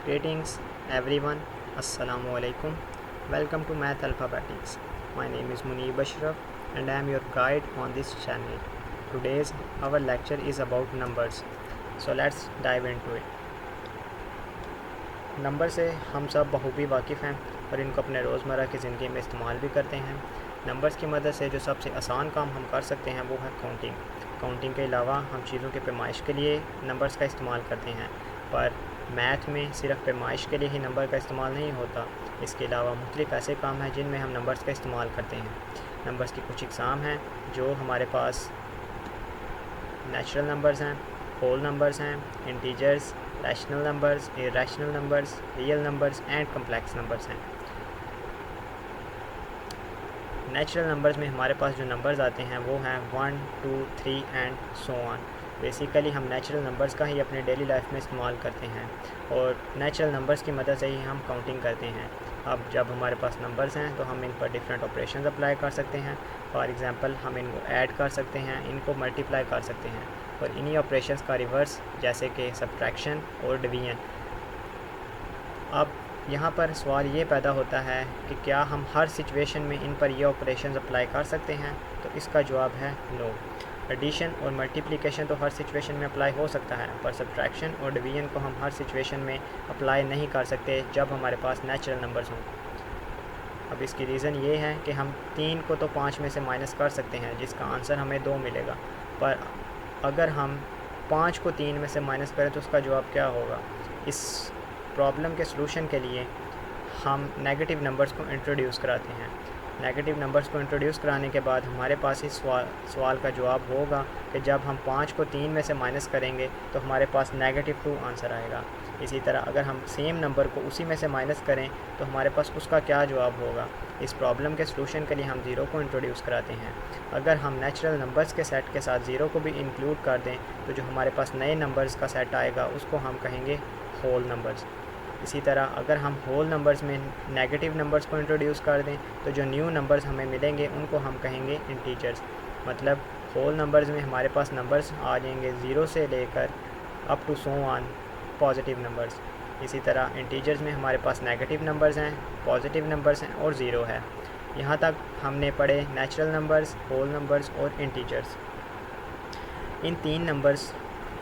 Greetings everyone, Assalamu alaikum. Welcome to Math Alphabetics. My name is Muneeb Ashraf and I am your guide on this channel. Today's our lecture is about numbers. So let's dive into it. Number से हम सब बखूबी वाकिफ़ हैं और इनको अपने रोज़मर्रा की ज़िंदगी में इस्तेमाल भी करते हैं। नंबर्स की मदद से जो सबसे आसान काम हम कर सकते हैं वो है काउंटिंग। काउंटिंग के अलावा हम चीज़ों के पैमाइश के लिए नंबर्स का इस्तेमाल करते हैं, पर मैथ में सिर्फ पैमाइश के लिए ही नंबर का इस्तेमाल नहीं होता। इसके अलावा मुख्तलिफ़ ऐसे काम हैं जिनमें हम नंबर्स का इस्तेमाल करते हैं। नंबर्स की कुछ इकसाम हैं जो हमारे पास नेचुरल नंबर्स हैं, होल नंबर्स हैं, integers, rational numbers, irrational numbers, real numbers and complex numbers हैं। नेचुरल नंबर्स में हमारे पास जो नंबर्स आते हैं वो हैं 1, 2, 3 एंड सो ऑन। बेसिकली हम नेचुरल नंबर्स का ही अपने डेली लाइफ में इस्तेमाल करते हैं और नेचुरल नंबर्स की मदद से ही हम काउंटिंग करते हैं। अब जब हमारे पास नंबर्स हैं तो हम इन पर डिफरेंट ऑपरेशंस अप्लाई कर सकते हैं। फॉर एग्जांपल हम इनको ऐड कर सकते हैं, इनको मल्टीप्लाई कर सकते हैं और इन्हीं ऑपरेशंस का रिवर्स जैसे कि सब्ट्रैक्शन और डिवीजन। अब यहाँ पर सवाल ये पैदा होता है कि क्या हम हर सिचुएशन में इन पर ये ऑपरेशंस अप्लाई कर सकते हैं, तो इसका जवाब है नो। एडिशन और मल्टीप्लिकेशन तो हर सिचुएशन में अप्लाई हो सकता है, पर सब्ट्रैक्शन और डिवीजन को हम हर सिचुएशन में अप्लाई नहीं कर सकते जब हमारे पास नेचुरल नंबर्स हों। अब इसकी रीज़न ये है कि हम 3 को तो 5 में से माइनस कर सकते हैं जिसका आंसर हमें 2 मिलेगा, पर अगर हम 5 को 3 में से माइनस करें तो उसका जवाब क्या होगा। इस प्रॉब्लम के सलूशन के लिए हम नेगेटिव नंबर्स को इंट्रोड्यूस कराते हैं। नेगेटिव नंबर्स को इंट्रोड्यूस कराने के बाद हमारे पास इस सवाल का जवाब होगा कि जब हम 5 को 3 में से माइनस करेंगे तो हमारे पास -2 आंसर आएगा। इसी तरह अगर हम सेम नंबर को उसी में से माइनस करें तो हमारे पास उसका क्या जवाब होगा। इस प्रॉब्लम के सलूशन के लिए हम 0 को इंट्रोड्यूस कराते हैं। अगर हम नेचुरल नंबर्स के सेट के साथ 0 को भी इंक्लूड कर दें तो जो हमारे पास नए नंबर्स का सेट आएगा उसको हम कहेंगे होल नंबर्स। इसी तरह अगर हम होल नंबर्स में नेगेटिव नंबर्स को इंट्रोड्यूस कर दें तो जो न्यू नंबर्स हमें मिलेंगे उनको हम कहेंगे इंटीजर्स। मतलब होल नंबर्स में हमारे पास नंबर्स आ जाएंगे 0 से लेकर up to so on positive numbers. इसी तरह इंटीजर्स में हमारे पास नेगेटिव नंबर्स हैं, पॉजिटिव नंबर्स हैं और 0 है। यहाँ तक हमने पढ़े नेचुरल नंबर्स, होल नंबर्स और इंटीजर्स। इन 3 नंबर्स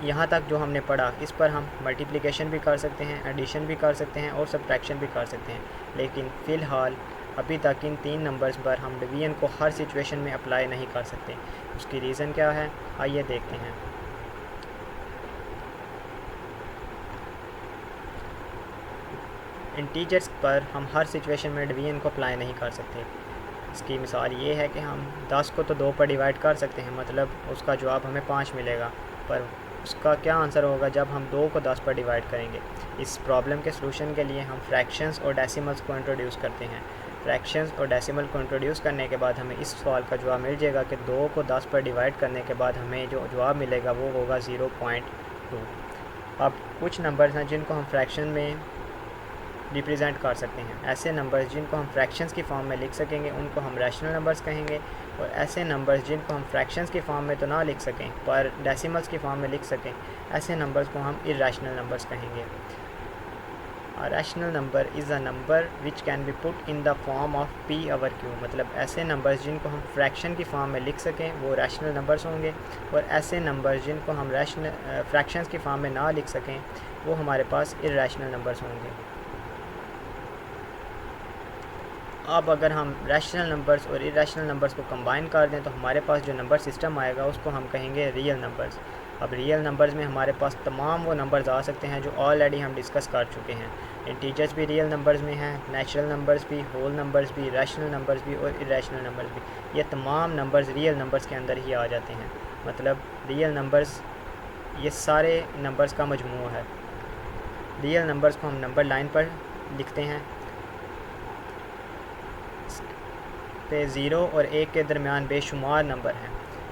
यहाँ तक जो हमने पढ़ा इस पर हम मल्टीप्लिकेशन भी कर सकते हैं, एडिशन भी कर सकते हैं और सब्ट्रैक्शन भी कर सकते हैं, लेकिन फ़िलहाल अभी तक इन 3 नंबर्स पर हम डिवीजन को हर सिचुएशन में अप्लाई नहीं कर सकते। उसकी रीज़न क्या है, आइए देखते हैं। इंटीजर्स पर हम हर सिचुएशन में डिवीजन को अप्लाई नहीं कर सकते। इसकी मिसाल ये है कि हम 10 को तो 2 पर डिवाइड कर सकते हैं, मतलब उसका जवाब हमें 5 मिलेगा, पर उसका क्या आंसर होगा जब हम 2 को 10 पर डिवाइड करेंगे। इस प्रॉब्लम के सलूशन के लिए हम फ्रैक्शंस और डेसिमल्स को इंट्रोड्यूस करते हैं। फ्रैक्शंस और डेसिमल को इंट्रोड्यूस करने के बाद हमें इस सवाल का जवाब मिल जाएगा कि 2 को 10 पर डिवाइड करने के बाद हमें जो जवाब मिलेगा वो होगा 0.2। अब कुछ नंबर्स हैं जिनको हम फ्रैक्शन में रिप्रेजेंट कर सकते हैं। ऐसे नंबर्स जिनको हम फ्रैक्शंस की फॉर्म में लिख सकेंगे उनको हम रैशनल नंबर्स कहेंगे, और ऐसे नंबर्स जिनको हम फ्रैक्शंस की फॉर्म में तो ना लिख सकें पर डेसिमल्स की फॉर्म में लिख सकें, ऐसे नंबर्स को हम इरैशनल नंबर्स कहेंगे। A rational number is a number which can be put in the form of p/q। मतलब ऐसे नंबर्स जिनको हम फ्रैक्शन की फॉर्म में लिख सकें वो रैशनल नंबर्स होंगे, और ऐसे नंबर्स जिनको हम फ्रैक्शंस की फॉर्म में ना लिख सकें वो हमारे पास इरैशनल नंबर्स होंगे। अब अगर हम रैशनल नंबर्स और इरैशनल नंबर्स को कंबाइन कर दें तो हमारे पास जो नंबर सिस्टम आएगा उसको हम कहेंगे रियल नंबर्स। अब रियल नंबर्स में हमारे पास तमाम वो नंबर्स आ सकते हैं जो ऑलरेडी हम डिस्कस कर चुके हैं। इंटीजर्स भी रियल नंबर्स में हैं, नेचुरल नंबर्स भी, होल नंबर्स भी, रैशनल नंबर्स भी और इरैशनल नंबर्स भी। ये तमाम नंबर्स रियल नंबर्स के अंदर ही आ जाते हैं। मतलब रियल नंबर्स ये सारे नंबर्स का मजमू है। रियल नंबर्स को हम नंबर लाइन पर लिखते हैं पे 0 और 1 के दरमियान बेशुमार नंबर हैं।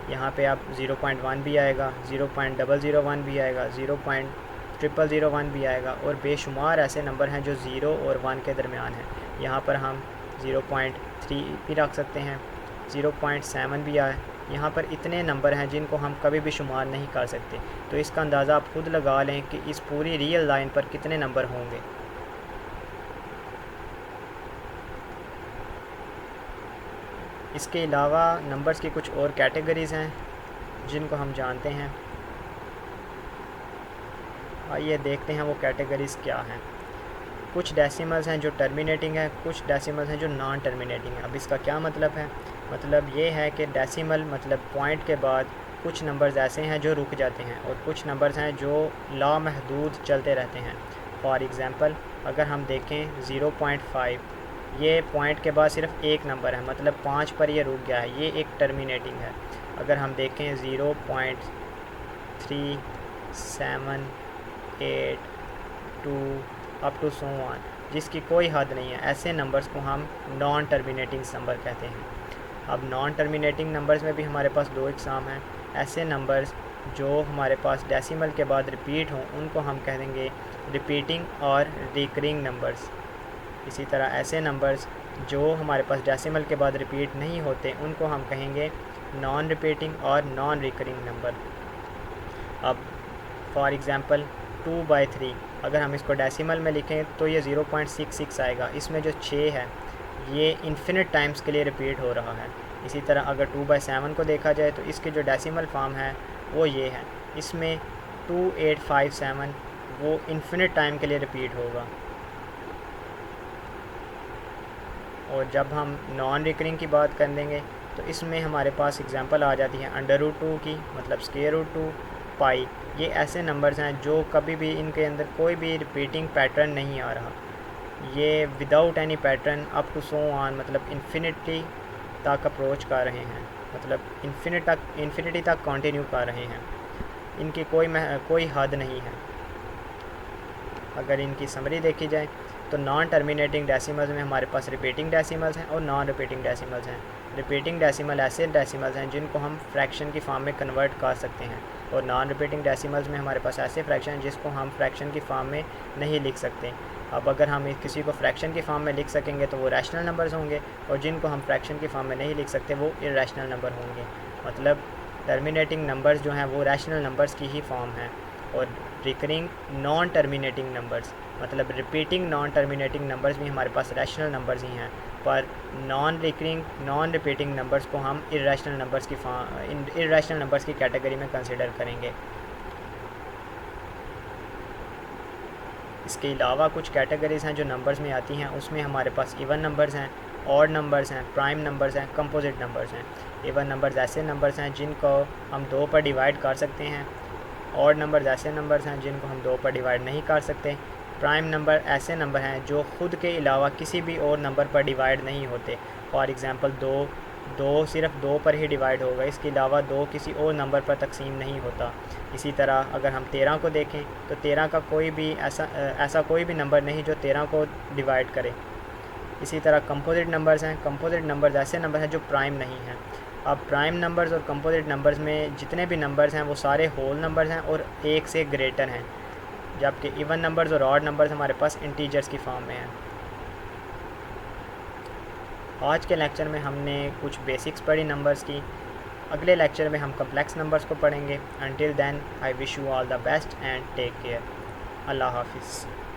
यहाँ पे आप 0.1 भी आएगा, 0.001 भी आएगा, 0.0001 भी आएगा, और बेशुमार ऐसे नंबर हैं जो 0 और 1 के दरमियान हैं। यहाँ पर हम 0.3 भी रख सकते हैं, 0.7 भी आए। यहाँ पर इतने नंबर हैं जिनको हम कभी भी शुमार नहीं कर सकते। तो इसका अंदाज़ा आप खुद लगा लें कि इस पूरी रियल लाइन पर कितने नंबर होंगे। इसके अलावा नंबर्स की कुछ और कैटेगरीज़ हैं जिनको हम जानते हैं। आइए देखते हैं वो कैटेगरीज़ क्या हैं। कुछ डेसिमल्स हैं जो टर्मिनेटिंग है, कुछ डेसिमल्स हैं जो नॉन टर्मिनेटिंग है। अब इसका क्या मतलब है? मतलब ये है कि डेसिमल मतलब पॉइंट के बाद कुछ नंबर्स ऐसे हैं जो रुक जाते हैं और कुछ नंबर्स हैं जो लामहदूद चलते रहते हैं। फॉर एग्ज़ाम्पल अगर हम देखें 0.5, ये पॉइंट के बाद सिर्फ एक नंबर है, मतलब 5 पर ये रुक गया है, ये एक टर्मिनेटिंग है। अगर हम देखें 0.378 अप टू सो ऑन, जिसकी कोई हद नहीं है, ऐसे नंबर्स को हम नॉन टर्मिनेटिंग नंबर कहते हैं। अब नॉन टर्मिनेटिंग नंबर्स में भी हमारे पास दो इकसाम हैं। ऐसे नंबर्स जो हमारे पास डेसिमल के बाद रिपीट हों उनको हम कह देंगे रिपीटिंग और रिकरिंग नंबर्स। इसी तरह ऐसे नंबर्स जो हमारे पास डेसिमल के बाद रिपीट नहीं होते उनको हम कहेंगे नॉन रिपीटिंग और नॉन रिकरिंग नंबर। अब फॉर एग्ज़ाम्पल 2/3 अगर हम इसको डेसिमल में लिखें तो ये 0.66 आएगा। इसमें जो 6 है ये इन्फिनिट टाइम्स के लिए रिपीट हो रहा है। इसी तरह अगर 2/7 को देखा जाए तो इसके जो डेसिमल फॉर्म है वो ये है, इसमें 2857 वो इन्फिनिट टाइम के लिए रिपीट होगा। और जब हम नॉन रिकरिंग की बात कर देंगे तो इसमें हमारे पास एग्जांपल आ जाती है √2 की, मतलब √2 पाई। ये ऐसे नंबर्स हैं जो कभी भी इनके अंदर कोई भी रिपीटिंग पैटर्न नहीं आ रहा, ये without any pattern up to so on, मतलब इन्फिनिटी तक अप्रोच कर रहे हैं, मतलब इन्फिनिटी तक कंटिन्यू कर रहे हैं, इनकी कोई हद नहीं है। अगर इनकी समरी देखी जाए तो नॉन टर्मिनेटिंग डेसिमल्स में हमारे पास रिपीटिंग डेसिमल्स हैं और नॉन रिपीटिंग डेसिमल्स हैं। रिपीटिंग डेसिमल ऐसे डेसिमल्स हैं जिनको हम फ्रैक्शन की फॉर्म में कन्वर्ट कर सकते हैं, और नॉन रिपीटिंग डेसिमल्स में हमारे पास ऐसे फ्रैक्शन हैं जिसको हम फ्रैक्शन की फॉर्म में नहीं लिख सकते। अब अगर हम किसी को फ्रैक्शन की फॉर्म में लिख सकेंगे तो वो रैशनल नंबर्स होंगे, और जिनको हम फ्रैक्शन की फॉर्म में नहीं लिख सकते वो इरैशनल नंबर होंगे। मतलब टर्मिनेटिंग नंबर्स जो हैं वो रैशनल नंबर्स की ही फॉर्म है, और रिकरिंग नॉन टर्मिनेटिंग नंबर्स मतलब रिपीटिंग नॉन टर्मिनेटिंग नंबर्स भी हमारे पास रैशनल नंबर्स ही हैं, पर non recurring non repeating numbers को हम इरैशनल नंबर्स की कैटेगरी में कंसिडर करेंगे। इसके अलावा कुछ कैटेगरीज़ हैं जो नंबर्स में आती हैं, उसमें हमारे पास इवन नंबर्स हैं, ऑड नंबर्स हैं, प्राइम नंबर्स हैं, कंपोजिट नंबर्स हैं। इवन नंबर्स ऐसे नंबर्स हैं जिनको हम 2 पर डिवाइड कर सकते हैं। ऑड नंबर्स ऐसे नंबर्स हैं जिनको हम 2 पर डिवाइड नहीं कर सकते। प्राइम नंबर ऐसे नंबर हैं जो ख़ुद के अलावा किसी भी और नंबर पर डिवाइड नहीं होते। फॉर एग्ज़ाम्पल 2 सिर्फ 2 पर ही डिवाइड होगा, इसके अलावा 2 किसी और नंबर पर तकसीम नहीं होता। इसी तरह अगर हम 13 को देखें तो 13 का कोई भी ऐसा कोई भी नंबर नहीं जो 13 को डिवाइड करे। इसी तरह कंपोजिट नंबर्स हैं। कंपोजिट नंबर्स ऐसे नंबर हैं जो प्राइम नहीं हैं। अब प्राइम नंबर्स और कंपोजिट नंबर्स में जितने भी नंबर्स हैं वो सारे होल नंबर्स हैं और 1 से ग्रेटर हैं, जबकि इवन नंबर्स और ऑड नंबर्स हमारे पास इंटीजर्स की फॉर्म में हैं। आज के लेक्चर में हमने कुछ बेसिक्स पढ़ी नंबर्स की। अगले लेक्चर में हम कम्प्लेक्स नंबर्स को पढ़ेंगे। Until then I wish you all the best and take care. अल्लाह हाफिज़।